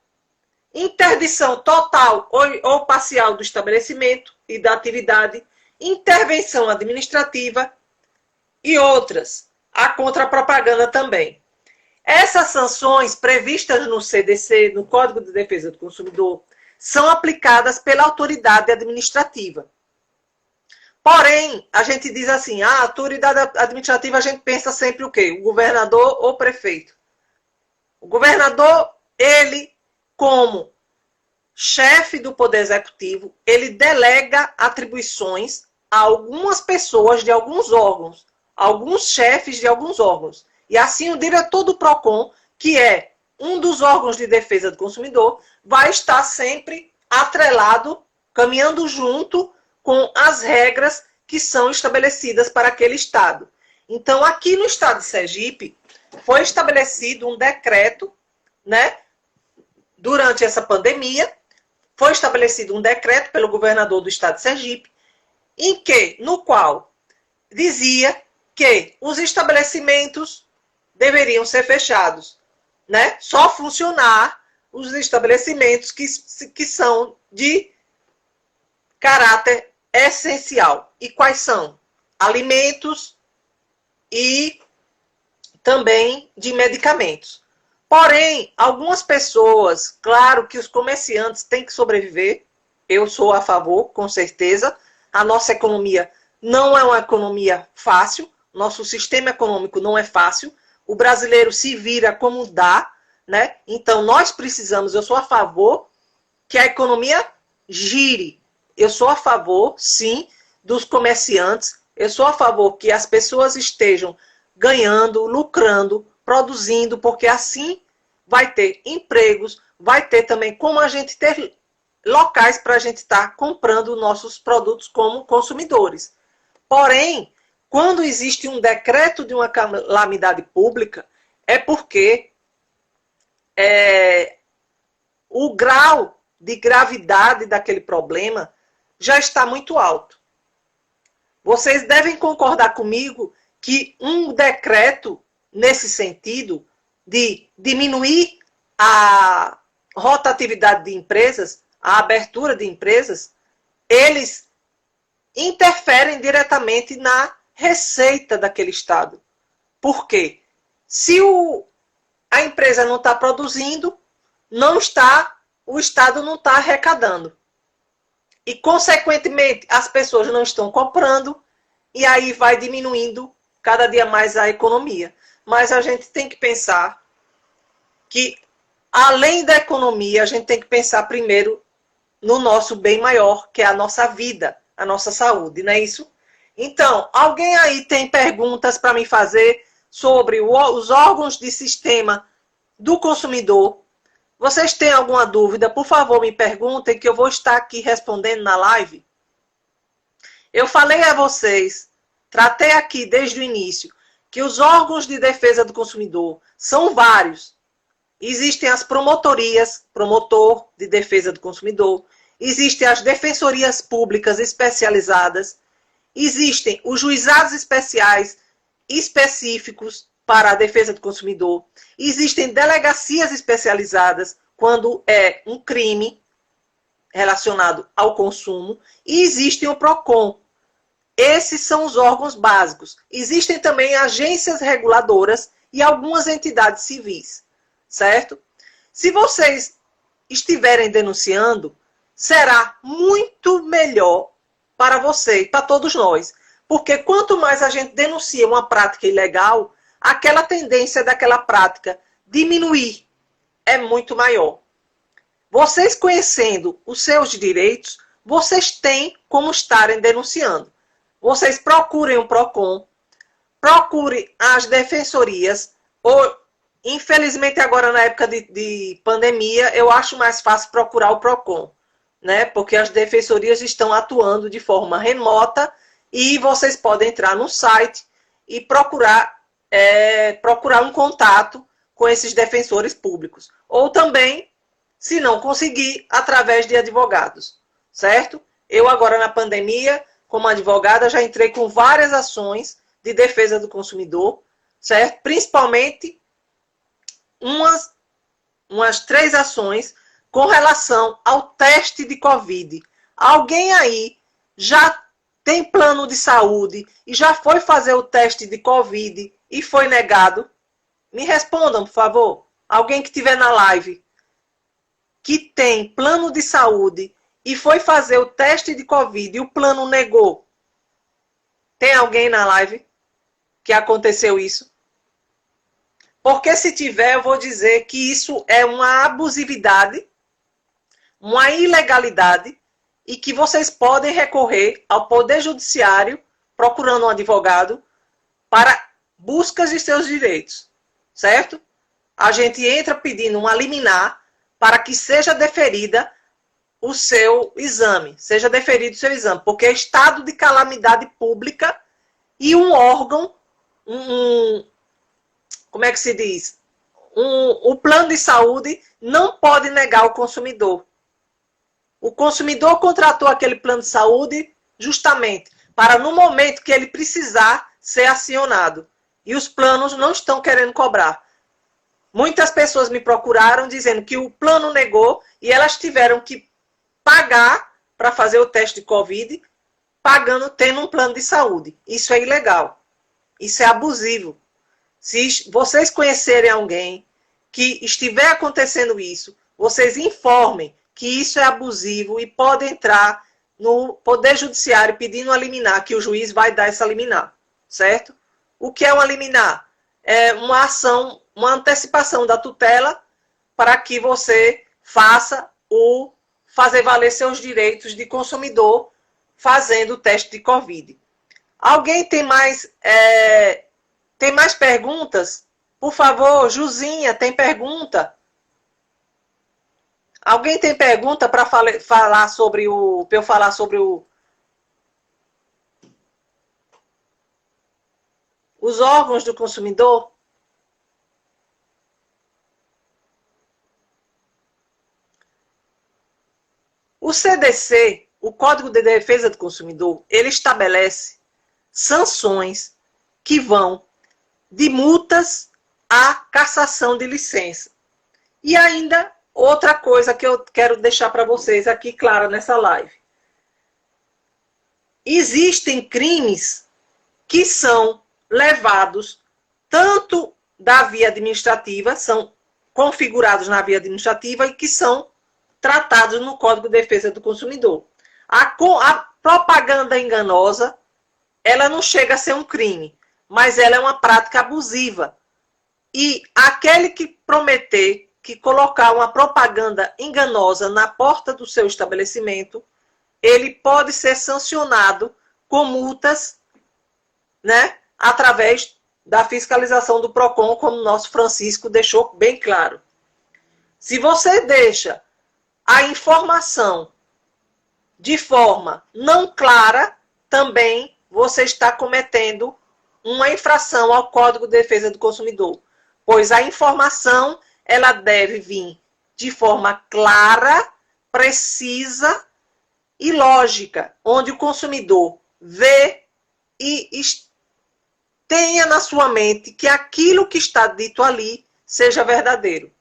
interdição total ou parcial do estabelecimento e da atividade, intervenção administrativa e outras. A contrapropaganda também. Essas sanções previstas no CDC, no Código de Defesa do Consumidor, são aplicadas pela autoridade administrativa. Porém, a gente diz assim, a autoridade administrativa, a gente pensa sempre o quê? O governador ou o prefeito. O governador, ele, como chefe do Poder Executivo, ele delega atribuições a algumas pessoas de alguns órgãos, alguns chefes de alguns órgãos. E assim o diretor do PROCON, que é um dos órgãos de defesa do consumidor, vai estar sempre atrelado, caminhando junto com as regras que são estabelecidas para aquele estado. Então, aqui no estado de Sergipe, foi estabelecido um decreto, né? Durante essa pandemia, foi estabelecido um decreto pelo governador do estado de Sergipe, no qual dizia que os estabelecimentos deveriam ser fechados, né? Só funcionar os estabelecimentos que são de caráter essencial. E quais são? Alimentos e também de medicamentos. Porém, algumas pessoas, claro que os comerciantes têm que sobreviver, eu sou a favor, com certeza. A nossa economia não é uma economia fácil, nosso sistema econômico não é fácil, o brasileiro se vira como dá, né? Então, nós precisamos, eu sou a favor que a economia gire. Eu sou a favor, sim, dos comerciantes, eu sou a favor que as pessoas estejam ganhando, lucrando, produzindo, porque assim vai ter empregos, vai ter também como a gente ter locais para a gente estar comprando nossos produtos como consumidores. Porém, quando existe um decreto de uma calamidade pública, é porque o grau de gravidade daquele problema já está muito alto. Vocês devem concordar comigo que um decreto nesse sentido de diminuir a rotatividade de empresas, a abertura de empresas, eles interferem diretamente na receita daquele estado. Por quê? Se a empresa não está produzindo, o estado não está arrecadando. E, consequentemente, as pessoas não estão comprando e aí vai diminuindo cada dia mais a economia. Mas a gente tem que pensar que, além da economia, a gente tem que pensar primeiro no nosso bem maior, que é a nossa vida, a nossa saúde, não é isso? Então, alguém aí tem perguntas para me fazer sobre os órgãos de sistema do consumidor? Vocês têm alguma dúvida? Por favor, me perguntem que eu vou estar aqui respondendo na live. Eu falei a vocês, tratei aqui desde o início, que os órgãos de defesa do consumidor são vários. Existem as promotorias, promotor de defesa do consumidor, existem as defensorias públicas especializadas, existem os juizados especiais específicos para a defesa do consumidor, existem delegacias especializadas quando é um crime relacionado ao consumo, e existe o PROCON. Esses são os órgãos básicos. Existem também agências reguladoras e algumas entidades civis, certo? Se vocês estiverem denunciando, será muito melhor para você e para todos nós. Porque quanto mais a gente denuncia uma prática ilegal, aquela tendência daquela prática diminuir é muito maior. Vocês conhecendo os seus direitos, vocês têm como estarem denunciando. Vocês procurem o PROCON, procurem as defensorias, ou, infelizmente agora na época de pandemia, eu acho mais fácil procurar o PROCON, né? Porque as defensorias estão atuando de forma remota e vocês podem entrar no site e procurar um contato com esses defensores públicos. Ou também, se não conseguir, através de advogados, certo? Eu agora na pandemia, como advogada, já entrei com várias ações de defesa do consumidor, certo? Principalmente umas 3 ações com relação ao teste de Covid. Alguém aí já tem plano de saúde e já foi fazer o teste de Covid e foi negado? Me respondam, por favor. Alguém que estiver na live que tem plano de saúde e foi fazer o teste de Covid e o plano negou. Tem alguém na live que aconteceu isso? Porque se tiver, eu vou dizer que isso é uma abusividade, uma ilegalidade, e que vocês podem recorrer ao Poder Judiciário, procurando um advogado, para buscas de seus direitos, certo? A gente entra pedindo uma liminar para que seja deferida o seu exame, porque é estado de calamidade pública e um órgão, como é que se diz? O plano de saúde não pode negar ao consumidor. O consumidor contratou aquele plano de saúde justamente para, no momento que ele precisar, ser acionado. E os planos não estão querendo cobrar. Muitas pessoas me procuraram dizendo que o plano negou e elas tiveram que pagar para fazer o teste de Covid, tendo um plano de saúde. Isso é ilegal. Isso é abusivo. Se vocês conhecerem alguém que estiver acontecendo isso, vocês informem que isso é abusivo e pode entrar no Poder Judiciário pedindo uma liminar, que o juiz vai dar essa liminar, certo? O que é uma liminar? É uma ação, uma antecipação da tutela para que você fazer valer seus direitos de consumidor fazendo o teste de Covid. Alguém tem mais perguntas? Por favor, Juzinha, tem pergunta? Alguém tem pergunta para falar sobre para eu falar sobre os órgãos do consumidor? O CDC, o Código de Defesa do Consumidor, ele estabelece sanções que vão de multas à cassação de licença. E ainda outra coisa que eu quero deixar para vocês aqui clara nessa live. Existem crimes que são levados tanto da via administrativa, são configurados na via administrativa e que são tratados no Código de Defesa do Consumidor. A propaganda enganosa, ela não chega a ser um crime, mas ela é uma prática abusiva. E aquele que prometer que colocar uma propaganda enganosa na porta do seu estabelecimento, ele pode ser sancionado com multas, né, através da fiscalização do PROCON, como o nosso Francisco deixou bem claro. Se você deixa a informação de forma não clara, também você está cometendo uma infração ao Código de Defesa do Consumidor, pois a informação ela deve vir de forma clara, precisa e lógica, onde o consumidor vê e tenha na sua mente que aquilo que está dito ali seja verdadeiro.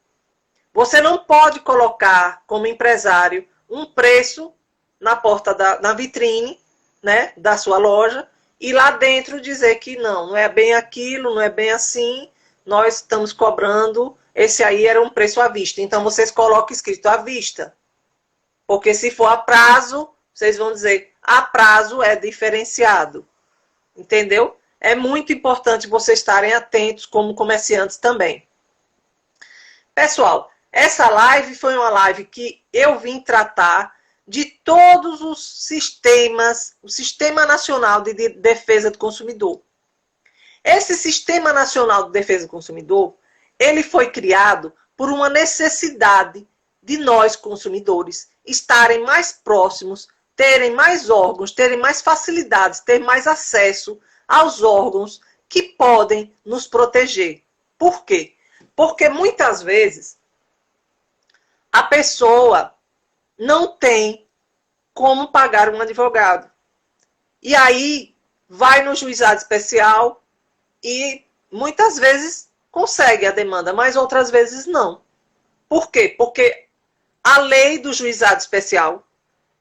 Você não pode colocar, como empresário, um preço na porta na vitrine, né, da sua loja, e lá dentro dizer que não é bem aquilo, não é bem assim, nós estamos cobrando, esse aí era um preço à vista. Então, vocês colocam escrito à vista. Porque se for a prazo, vocês vão dizer, a prazo é diferenciado. Entendeu? É muito importante vocês estarem atentos como comerciantes também. Pessoal, essa live foi uma live que eu vim tratar de todos os sistemas, o Sistema Nacional de Defesa do Consumidor. Esse Sistema Nacional de Defesa do Consumidor, ele foi criado por uma necessidade de nós, consumidores, estarem mais próximos, terem mais órgãos, terem mais facilidades, ter mais acesso aos órgãos que podem nos proteger. Por quê? Porque muitas vezes a pessoa não tem como pagar um advogado. E aí vai no juizado especial e muitas vezes consegue a demanda, mas outras vezes não. Por quê? Porque a lei do juizado especial,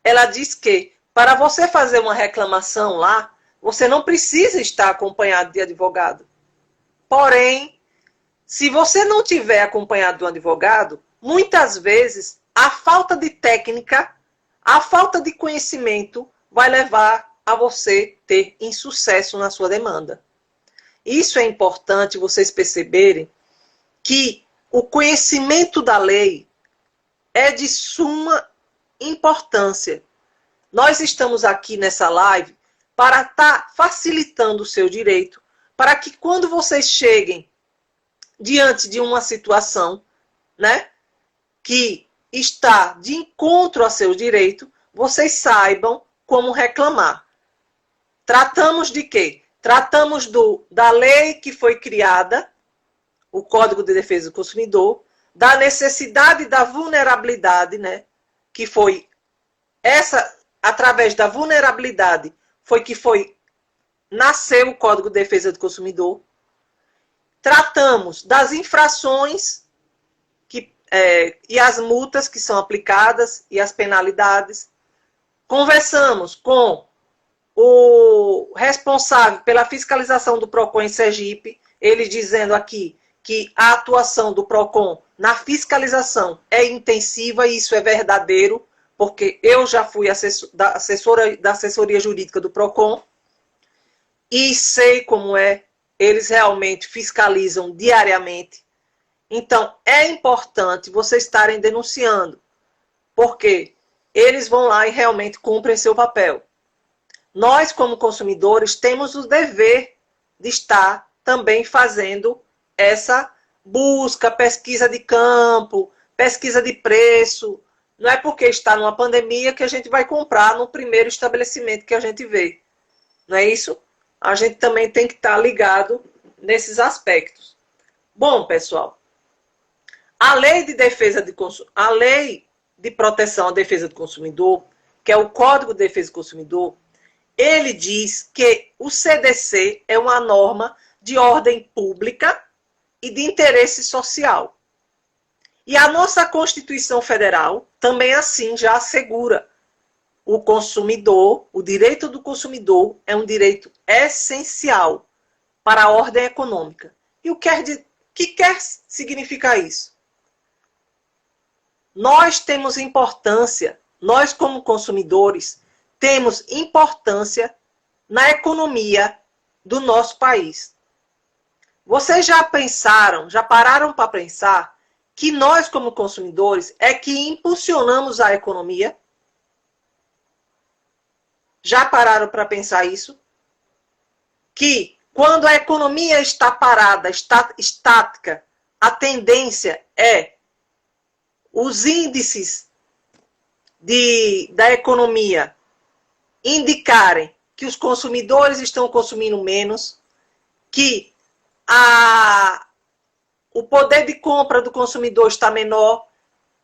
ela diz que para você fazer uma reclamação lá, você não precisa estar acompanhado de advogado. Porém, se você não tiver acompanhado de um advogado, muitas vezes a falta de técnica, a falta de conhecimento vai levar a você ter insucesso na sua demanda. Isso é importante vocês perceberem que o conhecimento da lei é de suma importância. Nós estamos aqui nessa live para estar facilitando o seu direito, para que quando vocês cheguem diante de uma situação, né, que está de encontro a seu direito, vocês saibam como reclamar. Tratamos de quê? Tratamos da lei que foi criada, o Código de Defesa do Consumidor, da necessidade da vulnerabilidade, né, que foi através da vulnerabilidade, nasceu o Código de Defesa do Consumidor. Tratamos das infrações e as multas que são aplicadas e as penalidades. Conversamos com o responsável pela fiscalização do PROCON em Sergipe, ele dizendo aqui que a atuação do PROCON na fiscalização é intensiva, e isso é verdadeiro, porque eu já fui da assessoria jurídica do PROCON e sei como é, eles realmente fiscalizam diariamente. Então, é importante vocês estarem denunciando, porque eles vão lá e realmente cumprem seu papel. Nós, como consumidores, temos o dever de estar também fazendo essa busca, pesquisa de campo, pesquisa de preço. Não é porque está numa pandemia que a gente vai comprar no primeiro estabelecimento que a gente vê. Não é isso? A gente também tem que estar ligado nesses aspectos. Bom, pessoal, a lei a lei de proteção à defesa do consumidor, que é o Código de Defesa do Consumidor, ele diz que o CDC é uma norma de ordem pública e de interesse social. E a nossa Constituição Federal também assim já assegura o consumidor, o direito do consumidor é um direito essencial para a ordem econômica. E o que quer significar isso? Nós temos importância, nós como consumidores, temos importância na economia do nosso país. Vocês já pensaram, já pararam para pensar que nós como consumidores é que impulsionamos a economia? Já pararam para pensar isso? Que quando a economia está parada, está estática, a tendência é os índices da economia indicarem que os consumidores estão consumindo menos, que o poder de compra do consumidor está menor,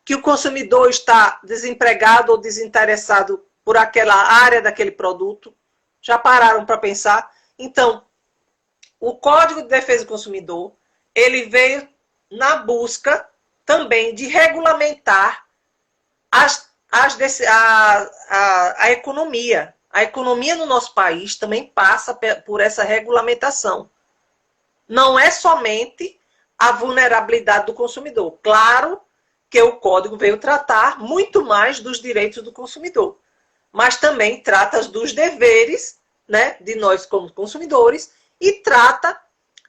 que o consumidor está desempregado ou desinteressado por aquela área daquele produto. Já pararam para pensar? Então, o Código de Defesa do Consumidor, ele veio na busca também de regulamentar a economia. A economia no nosso país também passa por essa regulamentação. Não é somente a vulnerabilidade do consumidor. Claro que o Código veio tratar muito mais dos direitos do consumidor, mas também trata dos deveres, né, de nós como consumidores e trata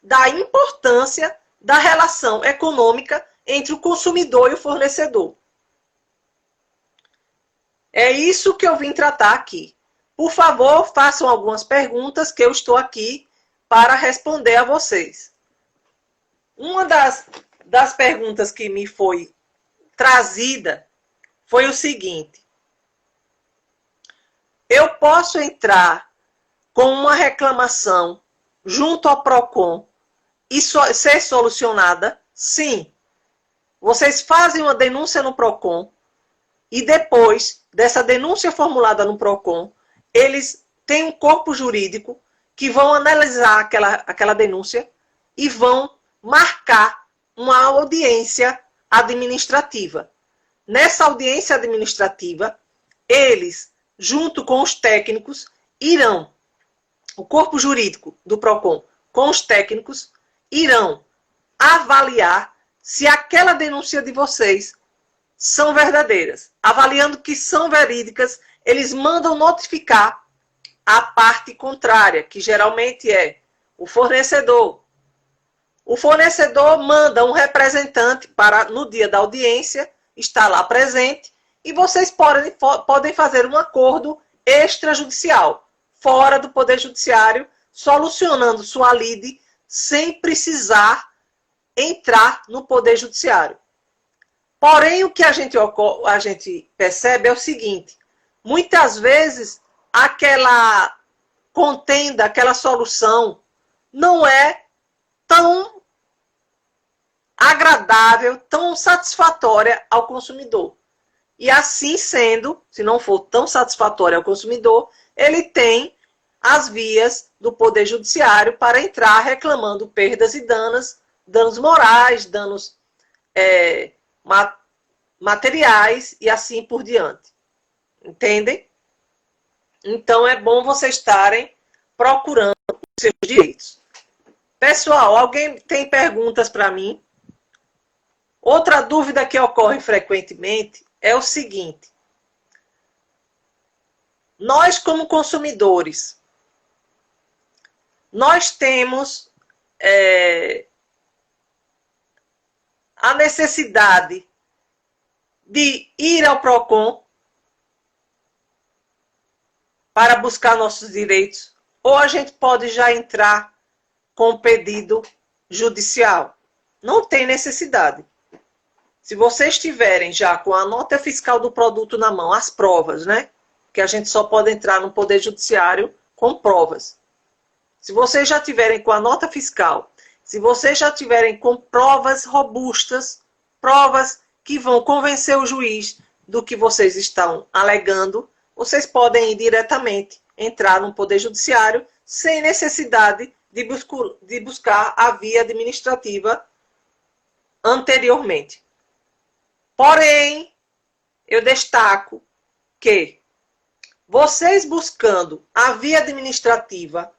da importância da relação econômica entre o consumidor e o fornecedor. É isso que eu vim tratar aqui. Por favor, façam algumas perguntas que eu estou aqui para responder a vocês. Uma das perguntas que me foi trazida foi o seguinte: eu posso entrar com uma reclamação junto ao PROCON e ser solucionada? Sim. Vocês fazem uma denúncia no PROCON e depois dessa denúncia formulada no PROCON, eles têm um corpo jurídico que vão analisar aquela denúncia e vão marcar uma audiência administrativa. Nessa audiência administrativa, eles, junto com os técnicos, irão, o corpo jurídico do PROCON com os técnicos, irão avaliar se aquela denúncia de vocês são verdadeiras. Avaliando que são verídicas, eles mandam notificar a parte contrária, que geralmente é o fornecedor. O fornecedor manda um representante para, no dia da audiência, estar lá presente, e vocês podem fazer um acordo extrajudicial, fora do Poder Judiciário, solucionando sua lide sem precisar entrar no Poder Judiciário. Porém, o que a gente percebe é o seguinte: muitas vezes aquela contenda, aquela solução não é tão agradável, tão satisfatória ao consumidor. E assim sendo, se não for tão satisfatória ao consumidor, ele tem as vias do Poder Judiciário para entrar reclamando perdas e danos morais, danos materiais e assim por diante. Entendem? Então é bom vocês estarem procurando os seus direitos. Pessoal, alguém tem perguntas para mim? Outra dúvida que ocorre frequentemente é o seguinte: nós como consumidores, nós temos a necessidade de ir ao PROCON para buscar nossos direitos, ou a gente pode já entrar com pedido judicial. Não tem necessidade. Se vocês tiverem já com a nota fiscal do produto na mão, as provas, né? Que a gente só pode entrar no Poder Judiciário com provas. Se vocês já tiverem com a nota fiscal, se vocês já tiverem com provas robustas, provas que vão convencer o juiz do que vocês estão alegando, vocês podem ir diretamente entrar no Poder Judiciário sem necessidade de buscar a via administrativa anteriormente. Porém, eu destaco que vocês buscando a via administrativa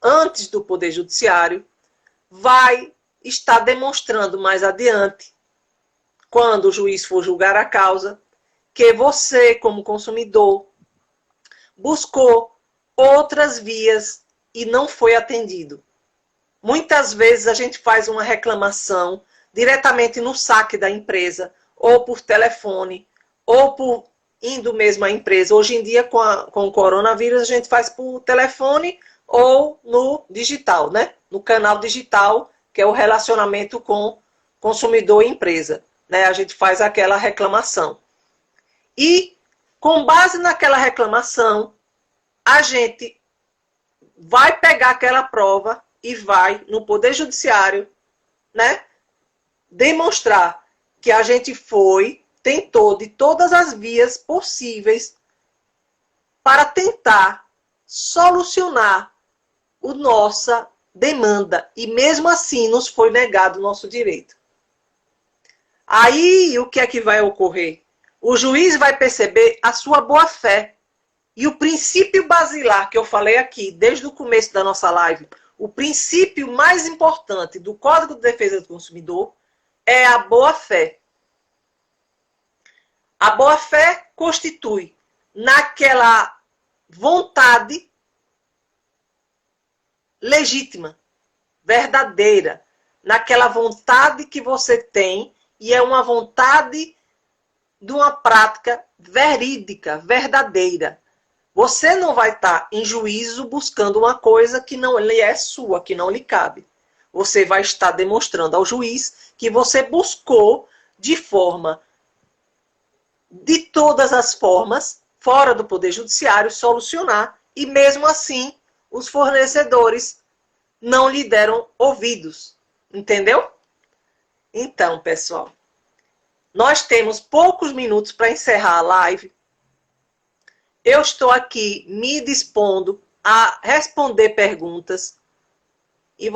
antes do Poder Judiciário vai estar demonstrando mais adiante, quando o juiz for julgar a causa, que você, como consumidor, buscou outras vias e não foi atendido. Muitas vezes a gente faz uma reclamação diretamente no saque da empresa, ou por telefone, ou por indo mesmo à empresa. Hoje em dia, com o coronavírus, a gente faz por telefone ou no digital, né? No canal digital, que é o relacionamento com consumidor e empresa, né? A gente faz aquela reclamação. E, com base naquela reclamação, a gente vai pegar aquela prova e vai no Poder Judiciário, né, demonstrar que a gente tentou de todas as vias possíveis para tentar solucionar a nossa demanda. E mesmo assim nos foi negado o nosso direito. Aí o que é que vai ocorrer? O juiz vai perceber a sua boa-fé. E o princípio basilar que eu falei aqui, desde o começo da nossa live, o princípio mais importante do Código de Defesa do Consumidor é a boa-fé. A boa-fé constitui naquela vontade legítima, verdadeira, naquela vontade que você tem, e é uma vontade de uma prática verídica, verdadeira. Você não vai estar em juízo buscando uma coisa que não lhe é sua, que não lhe cabe. Você vai estar demonstrando ao juiz que você buscou de todas as formas, fora do Poder Judiciário, solucionar, e mesmo assim os fornecedores não lhe deram ouvidos. Entendeu? Então, pessoal, nós temos poucos minutos para encerrar a live. Eu estou aqui me dispondo a responder perguntas e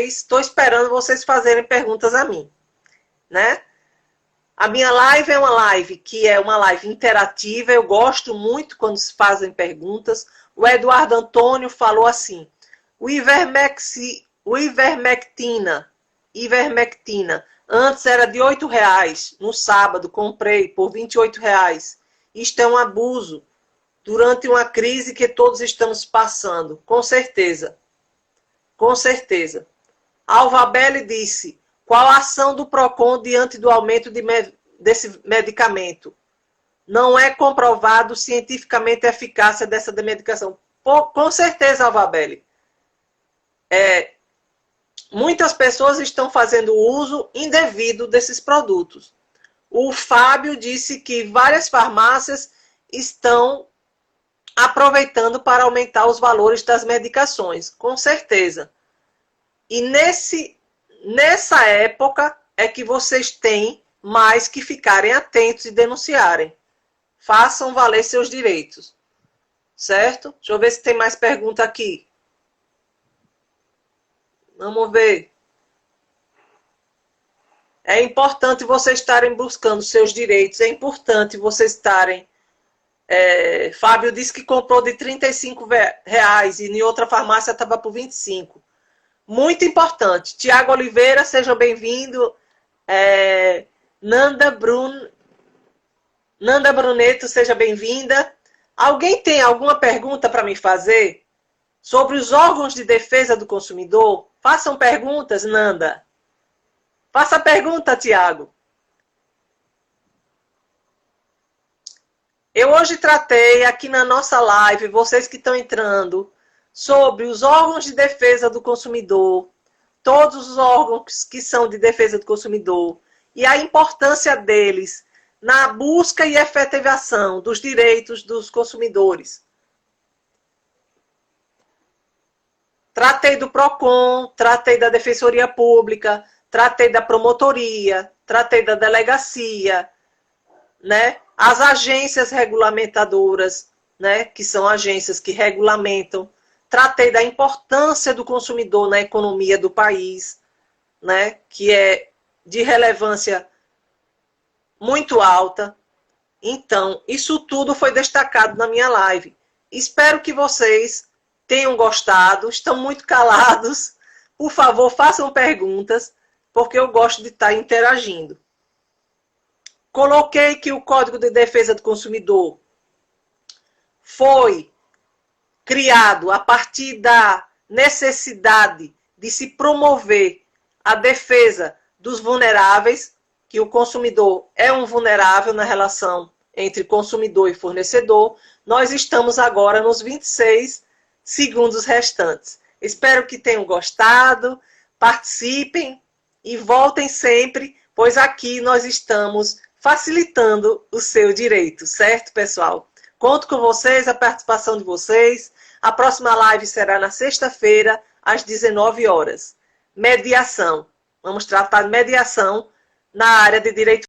estou esperando vocês fazerem perguntas a mim, né? A minha live é uma live que é uma live interativa, eu gosto muito quando se fazem perguntas. O Eduardo Antônio falou assim, ivermectina, antes era de R$8, no sábado comprei por R$28. Isto é um abuso durante uma crise que todos estamos passando, com certeza. Com certeza. Alvabelle disse, qual a ação do PROCON diante do aumento desse medicamento? Não é comprovado cientificamente a eficácia dessa medicação. Com certeza, Alvabelle. Muitas pessoas estão fazendo uso indevido desses produtos. O Fábio disse que várias farmácias estão aproveitando para aumentar os valores das medicações. Com certeza. E nessa época é que vocês têm mais que ficarem atentos e denunciarem. Façam valer seus direitos. Certo? Deixa eu ver se tem mais pergunta aqui. Vamos ver. É importante vocês estarem buscando seus direitos. É importante vocês estarem... Fábio disse que comprou de R$35 e em outra farmácia estava por R$25. Muito importante. Tiago Oliveira, seja bem-vindo. Nanda Bruneto, seja bem-vinda. Alguém tem alguma pergunta para me fazer sobre os órgãos de defesa do consumidor? Façam perguntas, Nanda. Faça pergunta, Tiago. Eu hoje tratei aqui na nossa live, vocês que estão entrando, sobre os órgãos de defesa do consumidor, todos os órgãos que são de defesa do consumidor, e a importância deles na busca e efetivação dos direitos dos consumidores. Tratei do PROCON, tratei da Defensoria Pública, tratei da promotoria, tratei da delegacia, né? As agências regulamentadoras, né? Que são agências que regulamentam. Tratei da importância do consumidor na economia do país, né? Que é de relevância muito alta. Então, isso tudo foi destacado na minha live. Espero que vocês tenham gostado. Estão muito calados. Por favor, façam perguntas, porque eu gosto de estar interagindo. Coloquei que o Código de Defesa do Consumidor foi criado a partir da necessidade de se promover a defesa dos vulneráveis, que o consumidor é um vulnerável na relação entre consumidor e fornecedor. Nós estamos agora nos 26 segundos restantes. Espero que tenham gostado, participem e voltem sempre, pois aqui nós estamos facilitando o seu direito, certo, pessoal? Conto com vocês, a participação de vocês. A próxima live será na sexta-feira, às 19 horas. Mediação. Vamos tratar de mediação na área de direito